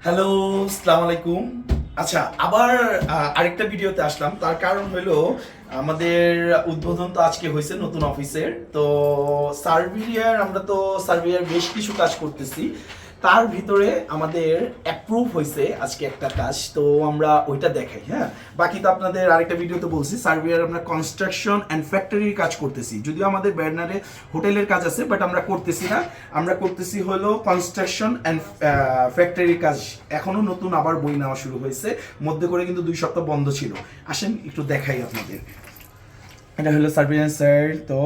Hello, আসসালামু আলাইকুম। আচ্ছা, আবার আরেকটা ভিডিওতে আসলাম। তার কারণ হলো আমাদের উদ্বোধন তো আজকে হয়েছে নতুন অফিসের। তো সার্বিয়ার বেশ কিছু কাজ করতেছি। তার ভিতরে আমাদের অ্যাপ্রুভ হয়েছে আজকে একটা কাজ, তো আমরা ওইটা দেখাই। হ্যাঁ, বাকি তো আপনাদের আরেকটা ভিডিওতে বলছি সার্বিয়ার আমরা কনস্ট্রাকশন অ্যান্ড ফ্যাক্টরির কাজ করতেছি। যদিও আমাদের ব্যানারে হোটেলের কাজ আছে, বাট আমরা করতেছি না। আমরা করতেছি হলো কনস্ট্রাকশন অ্যান্ড ফ্যাক্টরির কাজ। এখনো নতুন আবার বই নেওয়া শুরু হয়েছে, মধ্যে করে কিন্তু 2 সপ্তাহ বন্ধ ছিল। আসেন একটু দেখাই আপনাদের। এটা হলো সার্বিয়ান স্যার। তো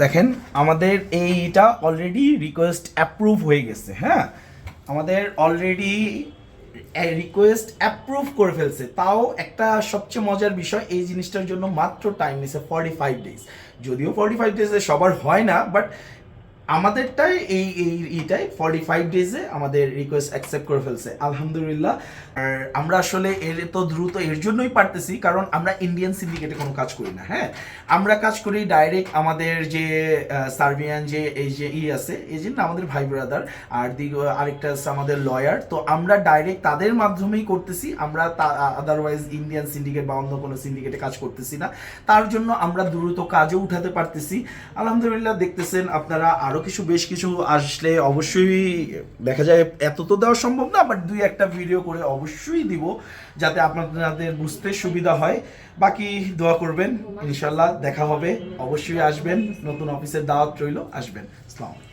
দেখেন, আমাদের এইটা অলরেডি রিকোয়েস্ট অ্যাপ্রুভ হয়ে গেছে। হ্যাঁ, আমাদের অলরেডি রিকোয়েস্ট অ্যাপ্রুভ করে ফেলছে। তাও একটা সবচেয়ে মজার বিষয়, এই জিনিসটার জন্য মাত্র টাইম নিছে 45 ডেজ। যদিও 45 ডেজে সবার হয় না, বাট আমাদেরটাই এইটাই 45 ডেজে আমাদের রিকোয়েস্ট অ্যাকসেপ্ট করে ফেলছে, আলহামদুলিল্লাহ। আর আমরা আসলে এর তো দ্রুত এর জন্যই পারতেছি, কারণ আমরা ইন্ডিয়ান সিন্ডিকেটে কোনো কাজ করি না। হ্যাঁ, আমরা কাজ করি ডাইরেক্ট আমাদের যে সার্বিয়ান যে এই যে আছে এজেন্ট, আমাদের ভাই ব্রাদার। আর আরেকটা আছে আমাদের লয়ার। তো আমরা ডাইরেক্ট তাদের মাধ্যমেই করতেছি। আমরা আদারওয়াইজ ইন্ডিয়ান সিন্ডিকেট বা অন্য কোনো সিন্ডিকেটে কাজ করতেছি না। তার জন্য আমরা দ্রুত কাজও উঠাতে পারতেছি, আলহামদুলিল্লাহ। দেখতেছেন আপনারা, আরও বেশ কিছু আসলে অবশ্যই দেখা যায়। এত তো দেওয়া সম্ভব না, বাট 2-1টা ভিডিও করে অবশ্যই দিব, যাতে আপনাদের বুঝতে সুবিধা হয়। বাকি দোয়া করবেন, ইনশাল্লাহ দেখা হবে। অবশ্যই আসবেন, নতুন অফিসের দাওয়াত রইল, আসবেন। আসসালামু আলাইকুম।